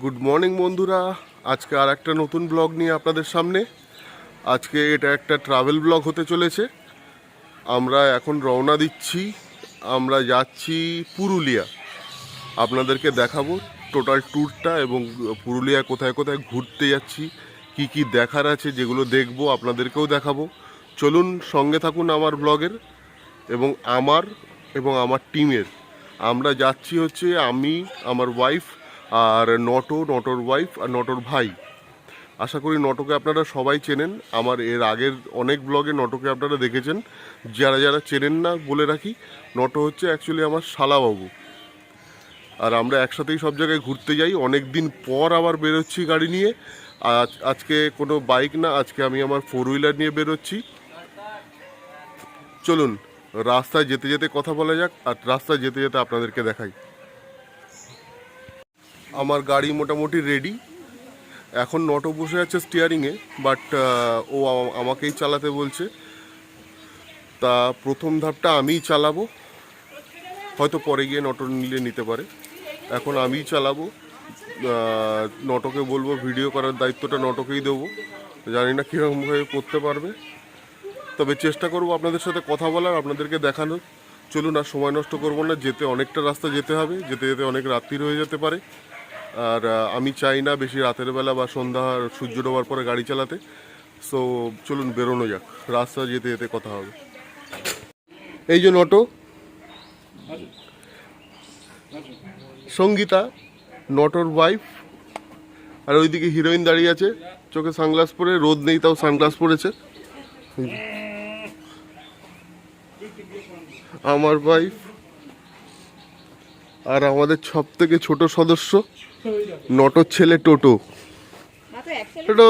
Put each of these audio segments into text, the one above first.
Good morning বন্ধুরা, আজকে আর একটা নতুন ব্লগ নিয়ে আপনাদের সামনে। আজকে এটা একটা ট্রাভেল ব্লগ হতে চলেছে। আমরা এখন রওনা দিচ্ছি, আমরা যাচ্ছি পুরুলিয়া। আপনাদেরকে দেখাবো টোটাল ট্যুরটা এবং পুরুলিয়া কোথায় কোথায় ঘুরতে যাচ্ছি, কি কি দেখার আছে, যেগুলো দেখবো আপনাদেরকেও দেখাবো। চলুন সঙ্গে থাকুন আমার ব্লগের এবং আমার টিমের। আমরা যাচ্ছি হচ্ছে আমি, আমার ওয়াইফ আর নটোর ওয়াইফ আর নটোর ভাই। আশা করি নটোকে আপনারা সবাই চেনেন, আমার এর আগের অনেক ব্লগে নটোকে আপনারা দেখেছেন। যারা যারা চেনেন না বলে রাখি, নটো হচ্ছে অ্যাকচুয়ালি আমার শালাবাবু। আর আমরা একসাথেই সব জায়গায় ঘুরতে যাই। অনেক দিন পর আবার বেরোচ্ছি গাড়ি নিয়ে। আজকে কোনো বাইক না, আজকে আমি আমার 4 হুইলার নিয়ে বেরোচ্ছি। চলুন রাস্তায় যেতে যেতে কথা বলা যাক, আর রাস্তায় যেতে যেতে আপনাদেরকে দেখাই। আমার গাড়ি মোটামুটি রেডি। এখন নটো বসে আছে স্টিয়ারিংয়ে, বাট ও আমাকেই চালাতে বলছে। তা প্রথম ধাপটা আমিই চালাবো, হয়তো পরে গিয়ে নটো নিতে পারে। এখন আমিই চালাবো। নটোকে বলবো ভিডিও করার দায়িত্বটা নটোকেই দেবো। জানি না কীরকমভাবে করতে পারবে, তবে চেষ্টা করবো আপনাদের সাথে কথা বলার, আপনাদেরকে দেখানোর। চলুন আর সময় নষ্ট করবো না, যেতে অনেকটা রাস্তা যেতে হবে, যেতে যেতে অনেক রাত্রির হয়ে যেতে পারে। আর আমি চাই না বেশি রাতের বেলা বা সন্ধ্যা সূর্য ডোবার পরে গাড়ি চালাতে। সো চলুন বেরোনো যাক, রাস্তা যেতে যেতে কথা হবে। এই যে নটো, সঙ্গীতা নটোর ওয়াইফ, আর ওইদিকে হিরোইন দাঁড়িয়ে আছে চোখে সানগ্লাস পরে, রোদ নেই তাও সানগ্লাস পরেছে। আমার ওয়াইফ আর আমাদের সব থেকে ছোট সদস্য নটোর ছেলে টোটো। টোটো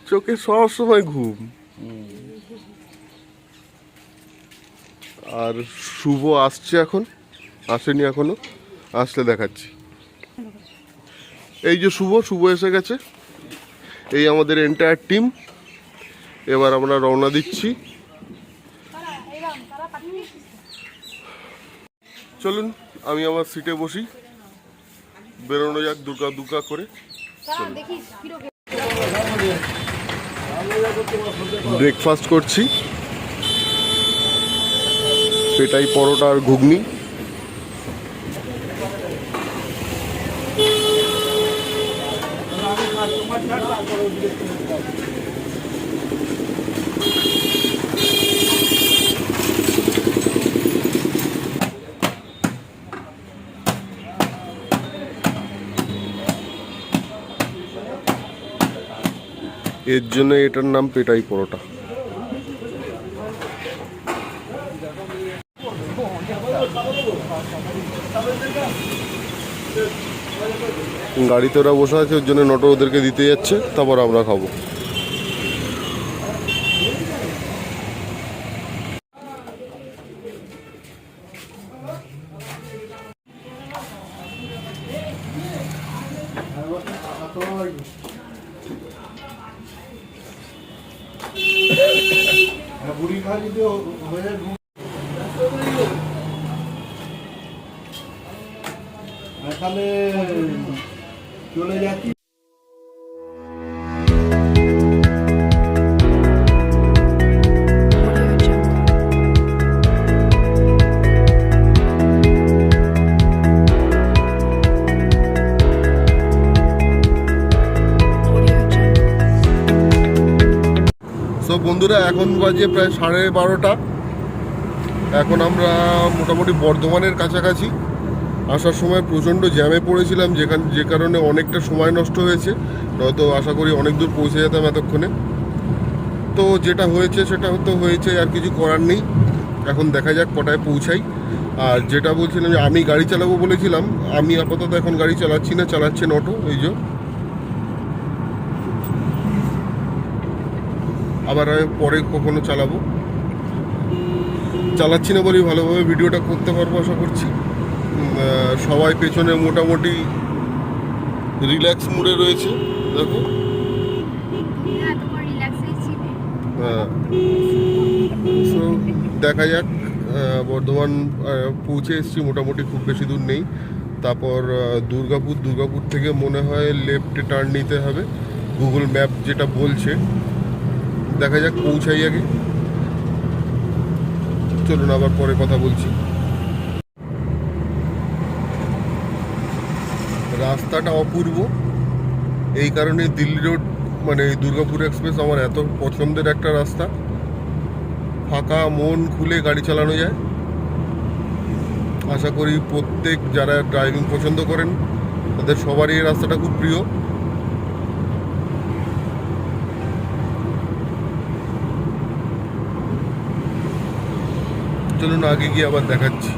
চোখে সব সময় ঘুম। আর শুভ আসছে, এখন আসেনি এখনো, আসলে দেখাচ্ছি। এই যে শুভ এসে গেছে, এই আমাদের এন্টায়ার টিম। এবার আমরা রওনা দিচ্ছি। চলুন আমি আমার সিটে বসি, বেরোনো যাক দুকা করে। ব্রেকফাস্ট করছি, পেটাই পরোটা আর ঘুগনি। এর জন্য এটার নাম পেটাই পরোটা। গাড়িতে ওরা বসে আছে, ওর জন্য নটো ওদেরকে দিতে যাচ্ছে, তারপর আমরা খাবো। তাহলে চলে যাচ্ছি। সো বন্ধুরা, এখন বাজে প্রায় 12:30। এখন আমরা মোটামুটি বর্ধমানের কাছাকাছি। আসার সময় প্রচণ্ড জ্যামে পড়েছিলাম, যে কারণে অনেকটা সময় নষ্ট হয়েছে, নয়তো আশা করি অনেক দূর পৌঁছে যেতাম এতক্ষণে। তো যেটা হয়েছে সেটা তো হয়েছে, আর কিছু করার নেই। এখন দেখা যাক কটায় পৌঁছাই। আর যেটা বলছিলাম যে আমি গাড়ি চালাবো বলেছিলাম, আমি আপাতত এখন গাড়ি চালাচ্ছি না, চালাচ্ছে নটো। এই যে আবার আমি পরে কখনো চালাচ্ছি না বলেই ভালোভাবে ভিডিওটা করতে পারবো আশা করছি। সবাই পেছনে মোটামুটি রিল্যাক্স মুডে রয়েছে, দেখো। হ্যাঁ, সো দেখা যাক। বর্ধমান পৌঁছে এসেছি, মোটামুটি খুব বেশি দূর নেই। তারপর দুর্গাপুর থেকে মনে হয় লেফটে টার্ন নিতে হবে, গুগল ম্যাপ যেটা বলছে। দেখা যাক, পৌঁছাই আগে। চলুন আবার পরে কথা বলছি। রাস্তাটা অপূর্ব, এই কারণে দিল্লি রোড মানে দুর্গাপুর এক্সপ্রেস আমার এত পছন্দের একটা রাস্তা। ফাঁকা, মন খুলে গাড়ি চালানো যায়। আশা করি প্রত্যেক যারা ড্রাইভিং পছন্দ করেন তাদের সবারই এই রাস্তাটা খুব প্রিয়। চলুন আগে গিয়ে আবার দেখাচ্ছি।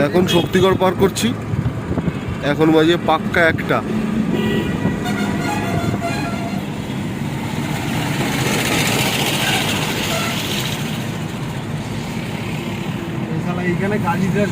এখন শক্তিগড় পার করছি, এখন বাজে পাক্কা 1টা। এইখানে গাড়িটার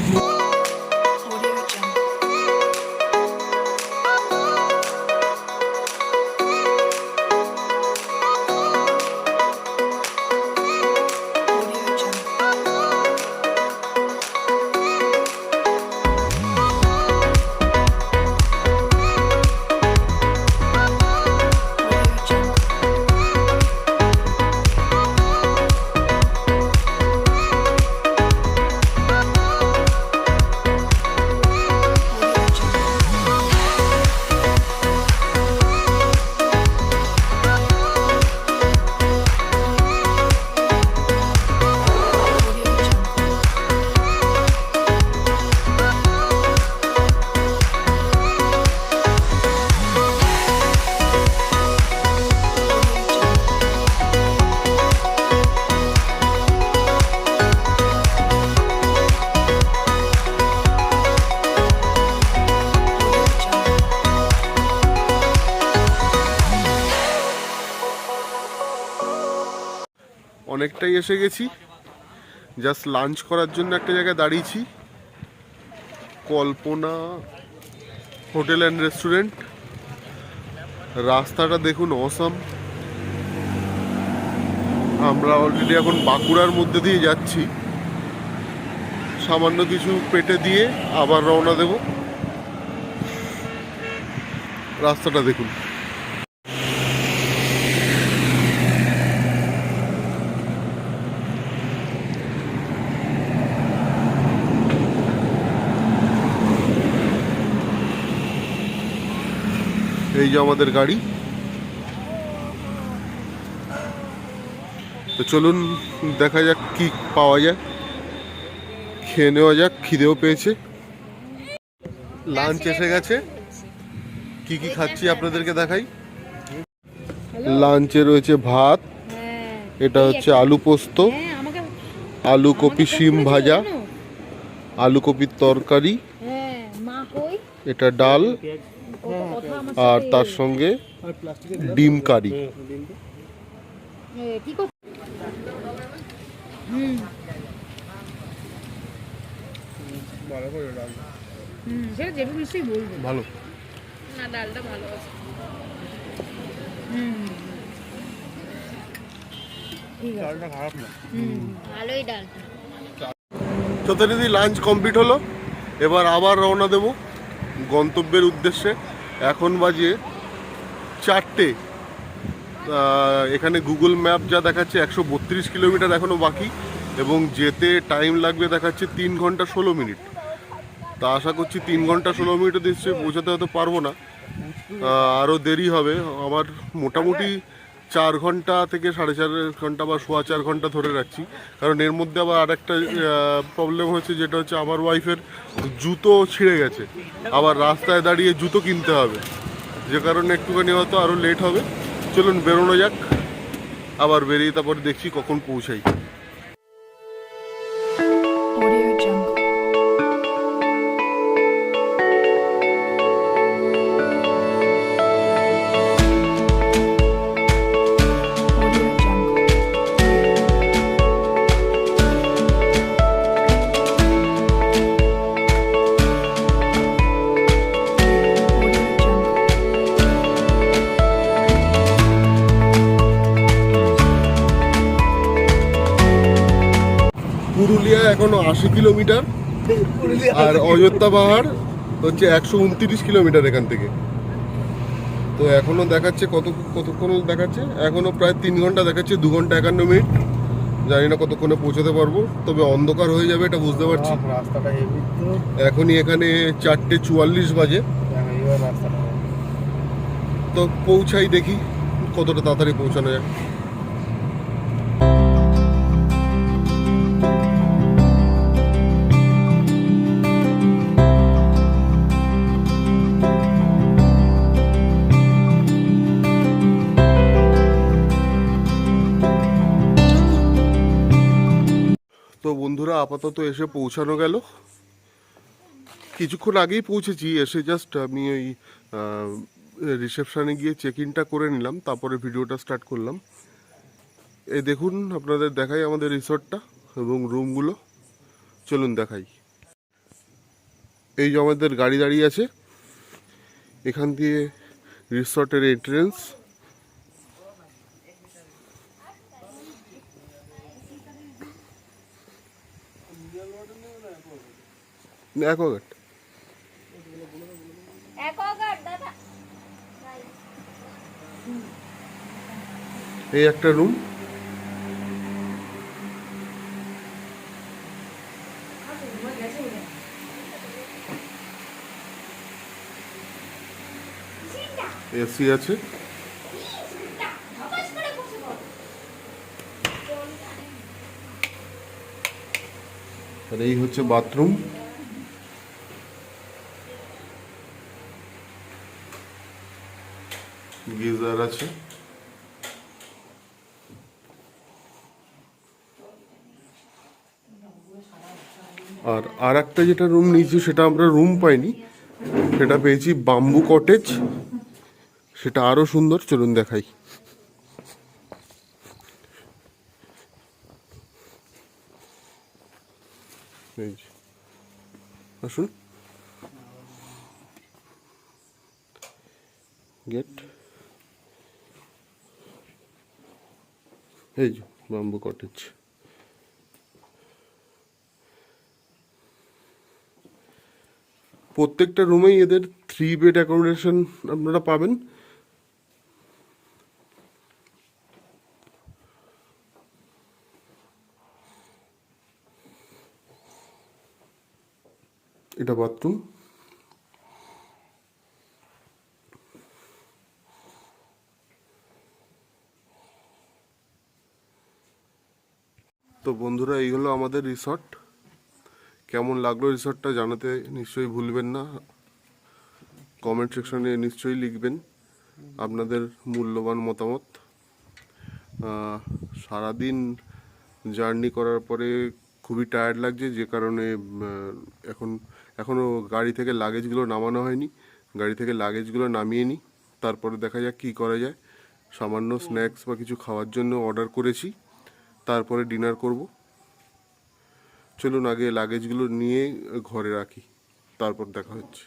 অনেকটাই এসে গেছি। জাস্ট লাঞ্চ করার জন্য একটা জায়গায় দাঁড়িয়েছি, কল্পনা হোটেল অ্যান্ড রেস্টুরেন্ট। রাস্তাটা দেখুন, অসাম। আমরা অলরেডি এখন বাঁকুড়ার মধ্যে দিয়ে যাচ্ছি, সামান্য কিছু পেটে দিয়ে আবার রওনা দেব। রাস্তাটা দেখুন। এই যে আমাদের গাড়ি। তো চলুন দেখা যাক কি পাওয়া যায়, খেয়ে নেওয়া যাক, খিদেও পেয়েছে। লাঞ্চ এসে গেছে, কি কি খাচ্ছি আপনাদেরকে দেখাই। লাঞ্চে রয়েছে ভাত, এটা হচ্ছে আলু পোস্ত, আলু কপি শিম ভাজা, আলু কপির তরকারি, এটা ডাল, আর তার সঙ্গে ডিম কারি। ভালো না, ডালটা ভালো আছে। ডালটা খারাপ না, ভালোই ডালটা। যথারীতি লাঞ্চ কমপ্লিট হলো, এবার আবার রওনা দেব গন্তব্যের উদ্দেশ্যে। এখন বাজে 4টে। এখানে গুগল ম্যাপ যা দেখাচ্ছে 132 কিলোমিটার এখনও বাকি, এবং যেতে টাইম লাগবে দেখাচ্ছে 3 ঘন্টা 16 মিনিট। তা আশা করছি 3 ঘন্টা 16 মিনিটে নিশ্চয়ই পৌঁছাতে হয়তো পারবো না, আরও দেরি হবে। আমার মোটামুটি 4 ঘন্টা থেকে 4.5 ঘন্টা বা 4.25 ঘন্টা ধরে রাখছি, কারণ এর মধ্যে আবার আরেকটা প্রবলেম হচ্ছে, যেটা হচ্ছে আমার ওয়াইফের জুতো ছিঁড়ে গেছে, আবার রাস্তায় দাঁড়িয়ে জুতো কিনতে হবে, যে কারণে একটুখানি হয়তো আরও লেট হবে। চলুন বেরোনো যাক, আবার বেরিয়ে তারপরে দেখছি কখন পৌঁছাই। Audio Jungle. Audio Jungle. Audio Jungle. Purulia এখনো 80 কিলোমিটার, আর অযোধ্যা পাহাড় হচ্ছে 129 কিলোমিটার এখান থেকে। তো এখনো দেখাচ্ছে কতক্ষণ দেখাচ্ছে, এখনো প্রায় 3 ঘন্টা দেখাচ্ছে, 2 ঘন্টা 51 মিনিট। জানি না কতক্ষণে পৌঁছাতে পারবো, তবে অন্ধকার হয়ে যাবে এটা বুঝতে পারছি। রাস্তাটা হেভি তো, এখনই এখানে 4:44 বাজে। এইবার রাস্তাটা তো পৌঁছাই, দেখি কতটা তাড়াতাড়ি পৌঁছানো যায়। তো বন্ধুরা, আপাতত এসে পৌঁছানো গেল। কিছুক্ষণ আগেই পৌঁছেছি, এসে জাস্ট আমি ওই রিসেপশনে গিয়ে চেক ইনটা করে নিলাম, তারপরে ভিডিওটা স্টার্ট করলাম। এই দেখুন, আপনাদের দেখাই আমাদের রিসর্টটা এবং রুমগুলো। চলুন দেখাই। এই যে আমাদের গাড়ি দাঁড়িয়ে আছে, এখান দিয়ে রিসর্টের এন্ট্রেন্স। অ্যাকোয়াগার্ড এই একটা রুম। এসি আছে, আর এই হচ্ছে বাথরুম। গিজার আছে, আর একটা যেটা রুম নিয়েছি সেটা আমরা রুম পাইনি, সেটা পেয়েছি বাম্বু কটেজ। সেটা আরো সুন্দর, চলুন দেখাই। এই যে, আসুন, গেট। এই যে বাম্বু কটেজ। প্রত্যেকটা রুমেই এদের 3 বেড অ্যাকোমোডেশন আপনারা পাবেন। এটা বাথরুম। তো বন্ধুরা, এই হলো আমাদের রিসর্ট। কেমন লাগলো রিসর্টটা জানাতে নিশ্চয়ই ভুলবেন না, কমেন্ট সেকশনে নিশ্চয়ই লিখবেন আপনাদের মূল্যবান মতামত। সারাদিন জার্নি করার পরে খুবই টায়ার্ড লাগছে, যে কারণে এখনও গাড়ি থেকে লাগেজগুলো নামানো হয়নি। গাড়ি থেকে লাগেজগুলো নামিয়ে নিই, তারপরে দেখা যাক কী করা যায়। সামান্য স্ন্যাক্স বা কিছু খাওয়ার জন্য অর্ডার করেছি, তারপরে ডিনার করব। চলুন আগে লাগেজগুলো নিয়ে ঘরে রাখি, তারপর দেখা হচ্ছে।